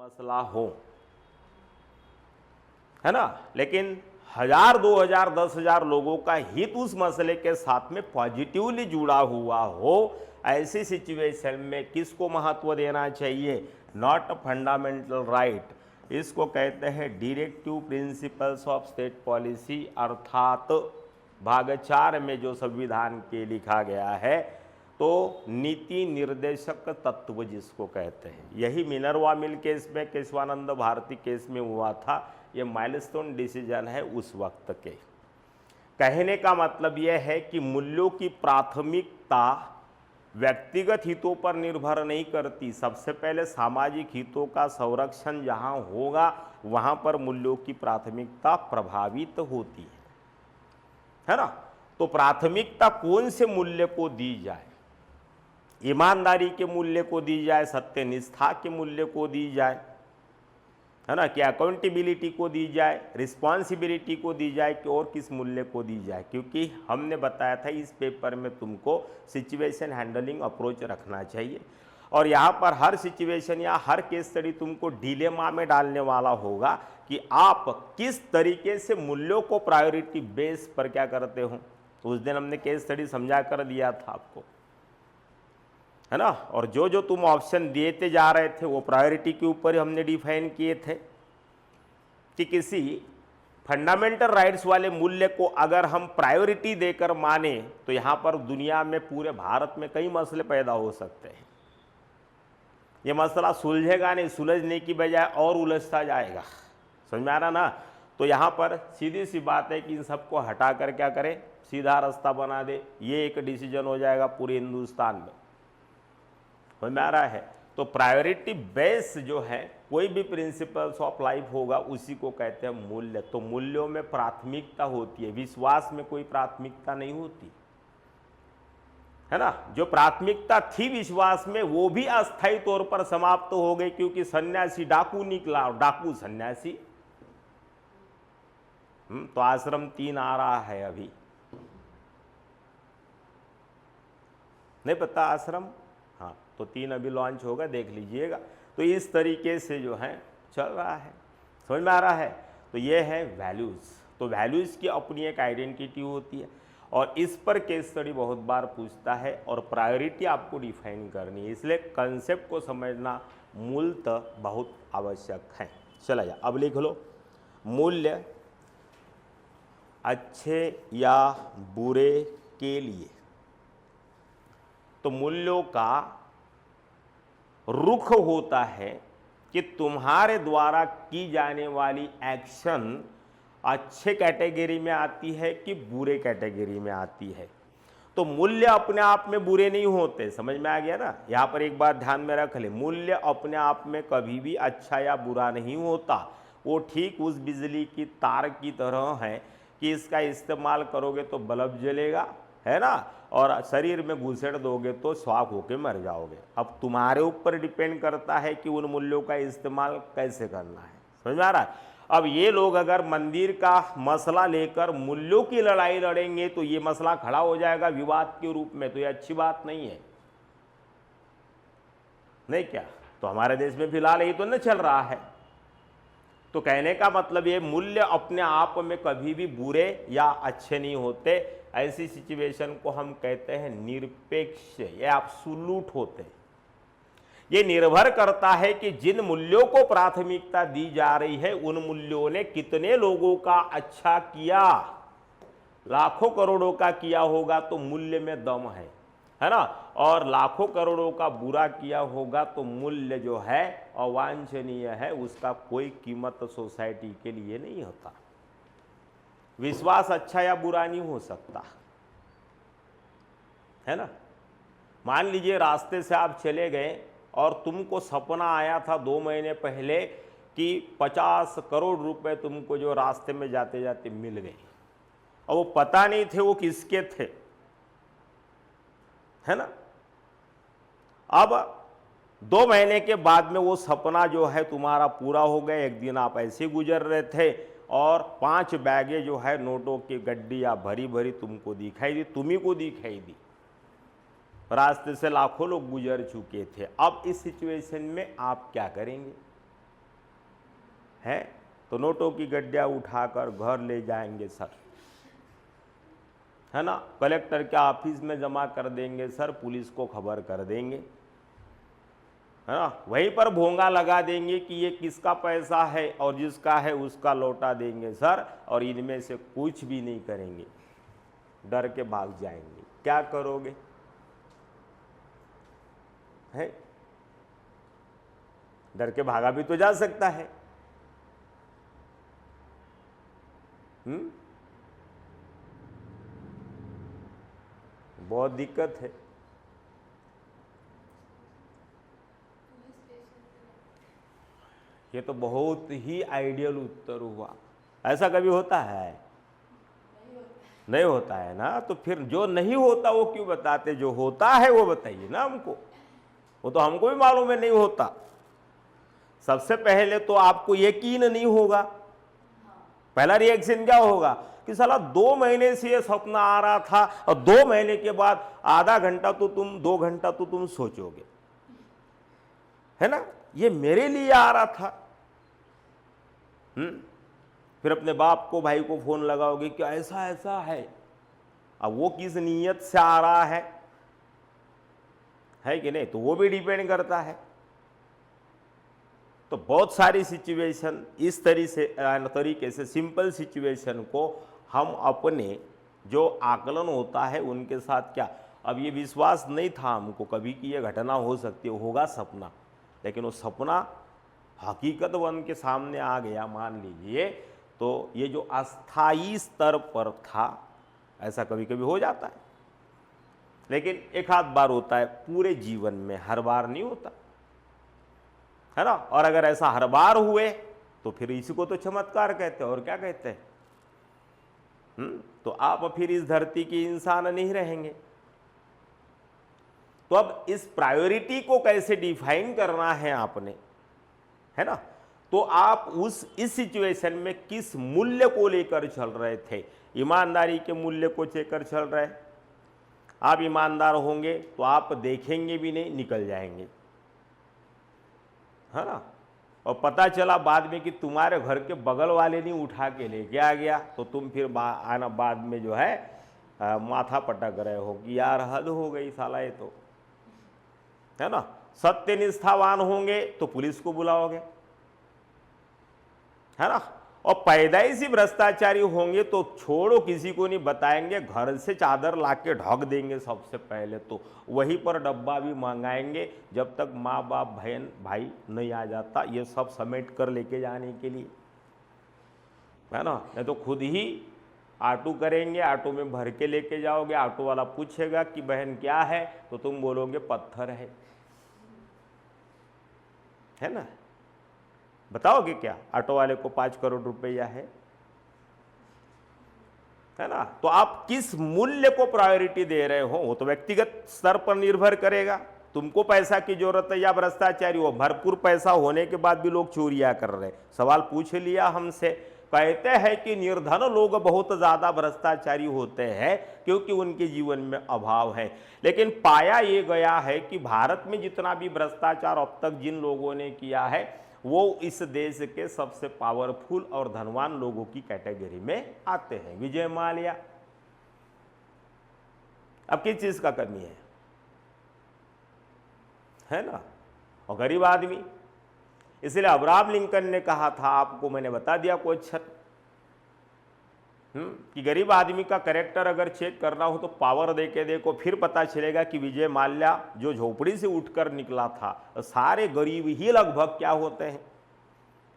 मसला हो, है ना, लेकिन 1000, 2000, 10,000 लोगों का हित उस मसले के साथ में पॉजिटिवली जुड़ा हुआ हो, ऐसी सिचुएशन में किसको महत्व देना चाहिए? नॉट अ फंडामेंटल राइट, इसको कहते हैं directive principles of state policy, अर्थात भाग 4 में जो संविधान के लिखा गया है, तो नीति निर्देशक तत्व जिसको कहते हैं, यही मिनर्वा मिल केस में, केशवानंद भारती केस में हुआ था। ये माइलस्टोन डिसीजन है उस वक्त के। कहने का मतलब यह है कि मूल्यों की प्राथमिकता व्यक्तिगत हितों पर निर्भर नहीं करती। सबसे पहले सामाजिक हितों का संरक्षण जहां होगा वहां पर मूल्यों की प्राथमिकता प्रभावित होती है ना। तो प्राथमिकता कौन से मूल्य को दी जाए? ईमानदारी के मूल्य को दी जाए, सत्यनिष्ठा के मूल्य को दी जाए, है ना, कि अकाउंटेबिलिटी को दी जाए, रिस्पॉन्सिबिलिटी को दी जाए, कि और किस मूल्य को दी जाए? क्योंकि हमने बताया था इस पेपर में तुमको सिचुएशन हैंडलिंग अप्रोच रखना चाहिए, और यहाँ पर हर सिचुएशन या हर केस स्टडी तुमको डिलेमा में डालने वाला होगा कि आप किस तरीके से मूल्यों को प्रायोरिटी बेस पर क्या करते हो। तो उस दिन हमने केस स्टडी समझा कर दिया था आपको, है ना, और जो जो तुम ऑप्शन देते जा रहे थे वो प्रायोरिटी के ऊपर ही हमने डिफाइन किए थे कि किसी फंडामेंटल राइट्स वाले मूल्य को अगर हम प्रायोरिटी देकर माने तो यहाँ पर दुनिया में, पूरे भारत में कई मसले पैदा हो सकते हैं। ये मसला सुलझेगा नहीं, सुलझने की बजाय और उलझता जाएगा। समझ में आ रहा ना? तो यहाँ पर सीधी सी बात है कि इन सबको हटा कर क्या करें, सीधा रास्ता बना दे, ये एक डिसीजन हो जाएगा पूरे हिंदुस्तान में। समझ में आ रहा है? तो प्रायोरिटी बेस जो है, कोई भी प्रिंसिपल्स ऑफ लाइफ होगा उसी को कहते हैं मूल्य। तो मूल्यों में प्राथमिकता होती है, विश्वास में कोई प्राथमिकता नहीं होती, है ना। जो प्राथमिकता थी विश्वास में वो भी अस्थायी तौर पर समाप्त हो गई, क्योंकि सन्यासी डाकू निकला, डाकू सन्यासी। तो आश्रम 3 आ रहा है अभी, नहीं पता आश्रम? हाँ, तो 3 अभी लॉन्च होगा, देख लीजिएगा। तो इस तरीके से जो है चल रहा है, समझ में आ रहा है? तो ये है वैल्यूज़। तो वैल्यूज़ की अपनी एक आइडेंटिटी होती है, और इस पर केस स्टडी बहुत बार पूछता है, और प्रायोरिटी आपको डिफाइन करनी है, इसलिए कंसेप्ट को समझना मूलतः बहुत आवश्यक है। चला जा, अब लिख लो, मूल्य अच्छे या बुरे के लिए। तो मूल्यों का रुख होता है कि तुम्हारे द्वारा की जाने वाली एक्शन अच्छे कैटेगरी में आती है कि बुरे कैटेगरी में आती है। तो मूल्य अपने आप में बुरे नहीं होते, समझ में आ गया ना? यहाँ पर एक बात ध्यान में रख ले, मूल्य अपने आप में कभी भी अच्छा या बुरा नहीं होता। वो ठीक उस बिजली की तार की तरह है कि इसका इस्तेमाल करोगे तो बल्ब जलेगा, है ना, और शरीर में घुसेड़ दोगे तो स्वाक होके मर जाओगे। अब तुम्हारे ऊपर डिपेंड करता है कि उन मूल्यों का इस्तेमाल कैसे करना है। समझ में आ रहा है? अब ये लोग अगर मंदिर का मसला लेकर मूल्यों की लड़ाई लड़ेंगे तो ये मसला खड़ा हो जाएगा विवाद के रूप में, तो ये अच्छी बात नहीं है, नहीं क्या? तो हमारे देश में फिलहाल यही तो न चल रहा है। तो कहने का मतलब ये, मूल्य अपने आप में कभी भी बुरे या अच्छे नहीं होते। ऐसी सिचुएशन को हम कहते हैं निरपेक्ष या एब्सोल्यूट होते हैं। ये निर्भर करता है कि जिन मूल्यों को प्राथमिकता दी जा रही है उन मूल्यों ने कितने लोगों का अच्छा किया। लाखों करोड़ों का किया होगा तो मूल्य में दम है ना, और लाखों करोड़ों का बुरा किया होगा तो मूल्य जो है अवांछनीय है, उसका कोई कीमत सोसाइटी के लिए नहीं होता। विश्वास अच्छा या बुरा नहीं हो सकता, है ना। मान लीजिए रास्ते से आप चले गए और तुमको सपना आया था 2 महीने पहले कि 50 करोड़ रुपए तुमको जो रास्ते में जाते जाते मिल गए, और वो पता नहीं थे वो किसके थे, है ना। अब 2 महीने के बाद में वो सपना जो है तुम्हारा पूरा हो गया। एक दिन आप ऐसे गुजर रहे थे और 5 बैगे जो है नोटों की गड्डियां भरी भरी तुमको दिखाई दी, तुम्ही को दिखाई दी। रास्ते से लाखों लोग गुजर चुके थे। अब इस सिचुएशन में आप क्या करेंगे? है, तो नोटों की गड्डियाँ उठाकर घर ले जाएंगे सर, है ना, कलेक्टर के ऑफिस में जमा कर देंगे सर, पुलिस को खबर कर देंगे, है ना, वहीं पर भोंगा लगा देंगे कि ये किसका पैसा है और जिसका है उसका लौटा देंगे सर, और इनमें से कुछ भी नहीं करेंगे, डर के भाग जाएंगे। क्या करोगे? है, डर के भागा भी तो जा सकता है। बहुत दिक्कत है। ये तो बहुत ही आइडियल उत्तर हुआ। ऐसा कभी होता है? नहीं होता है ना। तो फिर जो नहीं होता वो क्यों बताते? जो होता है वो बताइए ना हमको। वो तो हमको भी मालूम है नहीं होता। सबसे पहले तो आपको यकीन नहीं होगा। पहला रिएक्शन क्या होगा कि साला 2 महीने से ये सपना आ रहा था, और 2 महीने के बाद आधा घंटा तो तुम, 2 घंटा तो तुम सोचोगे, है ना, ये मेरे लिए आ रहा था। फिर अपने बाप को, भाई को फोन लगाओगे कि ऐसा ऐसा है। अब वो किस नीयत से आ रहा है कि नहीं, तो वो भी डिपेंड करता है। तो बहुत सारी सिचुएशन इस तरीके से सिंपल सिचुएशन को हम अपने जो आकलन होता है उनके साथ क्या, अब ये विश्वास नहीं था हमको कभी कि ये घटना हो सकती है, होगा सपना, लेकिन वो सपना हकीकत बन के सामने आ गया मान लीजिए, तो ये जो अस्थाई स्तर पर था, ऐसा कभी कभी हो जाता है, लेकिन एक आध बार होता है पूरे जीवन में, हर बार नहीं होता, है ना। और अगर ऐसा हर बार हुए तो फिर इसी को तो चमत्कार कहते हैं, और क्या कहते हैं। तो आप फिर इस धरती के इंसान नहीं रहेंगे। तो अब इस प्रायोरिटी को कैसे डिफाइन करना है आपने, है ना। तो आप इस सिचुएशन में किस मूल्य को लेकर चल रहे थे? ईमानदारी के मूल्य को लेकर चल रहे। आप ईमानदार होंगे तो आप देखेंगे भी नहीं, निकल जाएंगे, है ना। और पता चला बाद में कि तुम्हारे घर के बगल वाले नहीं उठा के लेके आ गया, तो तुम फिर बाद में जो है माथा पटक रहे हो कि यार हद हो गई साला ये तो, है ना। सत्य निष्ठावान होंगे तो पुलिस को बुलाओगे, है ना। और पैदाइशी भ्रष्टाचारी होंगे तो छोड़ो, किसी को नहीं बताएंगे, घर से चादर लाके ढक देंगे सबसे पहले, तो वहीं पर डब्बा भी मंगाएंगे जब तक माँ बाप बहन भाई नहीं आ जाता ये सब समेट कर लेके जाने के लिए, है ना। नहीं तो खुद ही ऑटो करेंगे, ऑटो में भर के लेके जाओगे, ऑटो वाला पूछेगा कि बहन क्या है, तो तुम बोलोगे पत्थर है ना। बताओगे क्या ऑटो वाले को 5 करोड़ रुपया है ना। तो आप किस मूल्य को प्रायोरिटी दे रहे हो वो तो व्यक्तिगत स्तर पर निर्भर करेगा। तुमको पैसा की जरूरत है या भ्रष्टाचारी हो, भरपूर पैसा होने के बाद भी लोग चोरियां कर रहे। सवाल पूछ लिया हमसे, कहते हैं कि निर्धन लोग बहुत ज्यादा भ्रष्टाचारी होते हैं क्योंकि उनके जीवन में अभाव है। लेकिन पाया ये गया है कि भारत में जितना भी भ्रष्टाचार अब तक जिन लोगों ने किया है वो इस देश के सबसे पावरफुल और धनवान लोगों की कैटेगरी में आते हैं। विजय माल्या, अब किस चीज का कमी है ना। और गरीब आदमी, इसलिए अब्राहम लिंकन ने कहा था, आपको मैंने बता दिया क्वेश्चन, कि गरीब आदमी का कैरेक्टर अगर चेक करना हो तो पावर दे के देखो, फिर पता चलेगा कि विजय माल्या जो झोपड़ी से उठकर निकला था, सारे गरीब ही लगभग क्या होते हैं,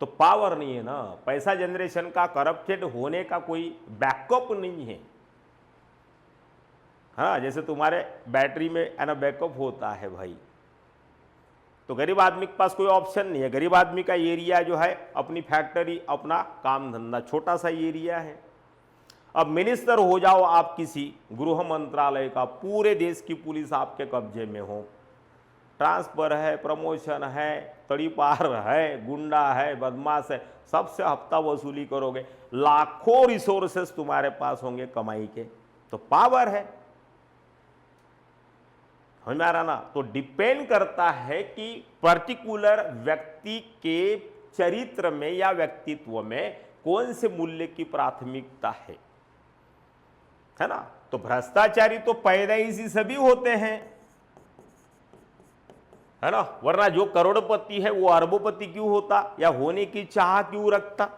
तो पावर नहीं है ना, पैसा जनरेशन का, करप्टेड होने का कोई बैकअप नहीं है। हाँ, जैसे तुम्हारे बैटरी में है ना बैकअप होता है भाई, तो गरीब आदमी के पास कोई ऑप्शन नहीं है। गरीब आदमी का एरिया जो है अपनी फैक्ट्री, अपना काम धंधा, छोटा सा एरिया है। अब मिनिस्टर हो जाओ आप किसी गृह मंत्रालय का, पूरे देश की पुलिस आपके कब्जे में हो, ट्रांसफर है, प्रमोशन है, तड़ीपार है, गुंडा है, बदमाश है, सबसे हफ्ता वसूली करोगे, लाखों रिसोर्सेस तुम्हारे पास होंगे कमाई के, तो पावर है हमारा ना। तो डिपेंड करता है कि पर्टिकुलर व्यक्ति के चरित्र में या व्यक्तित्व में कौन से मूल्य की प्राथमिकता है ना। तो भ्रष्टाचारी तो पैदा इसी सभी होते हैं, है ना, वरना जो करोड़पति है वो अरबोपति क्यों होता या होने की चाह क्यों रखता,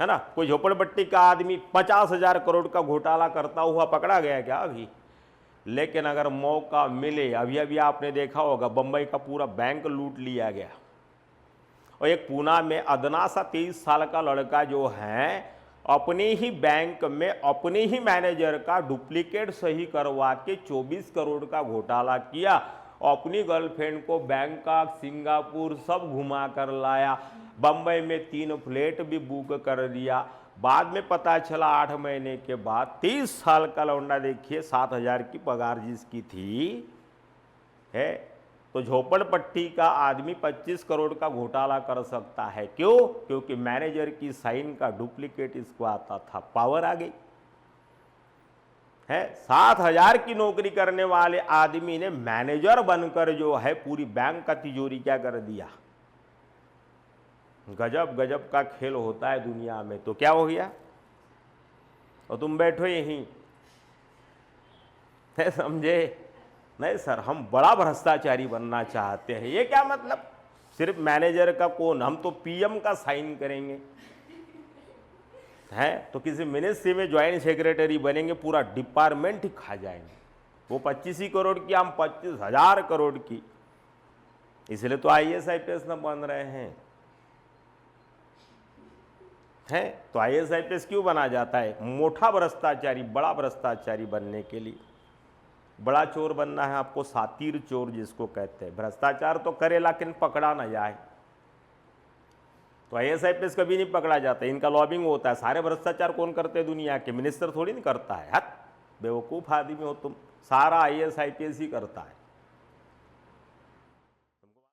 है ना। कोई झोपड़पट्टी का आदमी 50,000 करोड़ का घोटाला करता हुआ पकड़ा गया क्या अभी? लेकिन अगर मौका मिले, अभी अभी आपने देखा होगा बंबई का पूरा बैंक लूट लिया गया, और एक पूना में अदना सा 23 साल का लड़का जो है अपने ही बैंक में अपने ही मैनेजर का डुप्लीकेट सही करवा के 24 करोड़ का घोटाला किया, अपनी गर्लफ्रेंड को बैंकॉक सिंगापुर सब घुमा कर लाया, बंबई में 3 फ्लैट भी बुक कर दिया। बाद में पता चला 8 महीने के बाद 30 साल का लौंडा, देखिए 7,000 की पगार जिसकी थी है, तो झोपड़पट्टी का आदमी 25 करोड़ का घोटाला कर सकता है। क्यों? क्योंकि मैनेजर की साइन का डुप्लीकेट इसको आता था, पावर आ गई है। 7,000 की नौकरी करने वाले आदमी ने मैनेजर बनकर जो है पूरी बैंक का तिजोरी क्या कर दिया। गजब गजब का खेल होता है दुनिया में। तो क्या हो गया, और तुम बैठो यहीं, है समझे? नहीं सर, हम बड़ा भ्रष्टाचारी बनना चाहते हैं। ये क्या मतलब? सिर्फ मैनेजर का कौन, हम तो पीएम का साइन करेंगे, है तो किसी मिनिस्ट्री में ज्वाइंट सेक्रेटरी बनेंगे, पूरा डिपार्टमेंट ही खा जाएंगे। वो 25 ही करोड़ की, हम 25,000 करोड़ की। इसलिए तो IAS IPS न बन रहे हैं। तो IAS IPS क्यों बना जाता है? मोटा भ्रष्टाचारी, बड़ा भ्रष्टाचारी बनने के लिए। बड़ा चोर बनना है आपको, सातिर चोर जिसको कहते हैं। भ्रष्टाचार तो करे लेकिन पकड़ा ना जाए। तो IAS IPS कभी नहीं पकड़ा जाता, इनका लॉबिंग होता है। सारे भ्रष्टाचार कौन करते हैं दुनिया के? मिनिस्टर थोड़ी नहीं करता है। हट, बेवकूफ़ आदमी हो तुम, सारा IAS IPS ही करता है।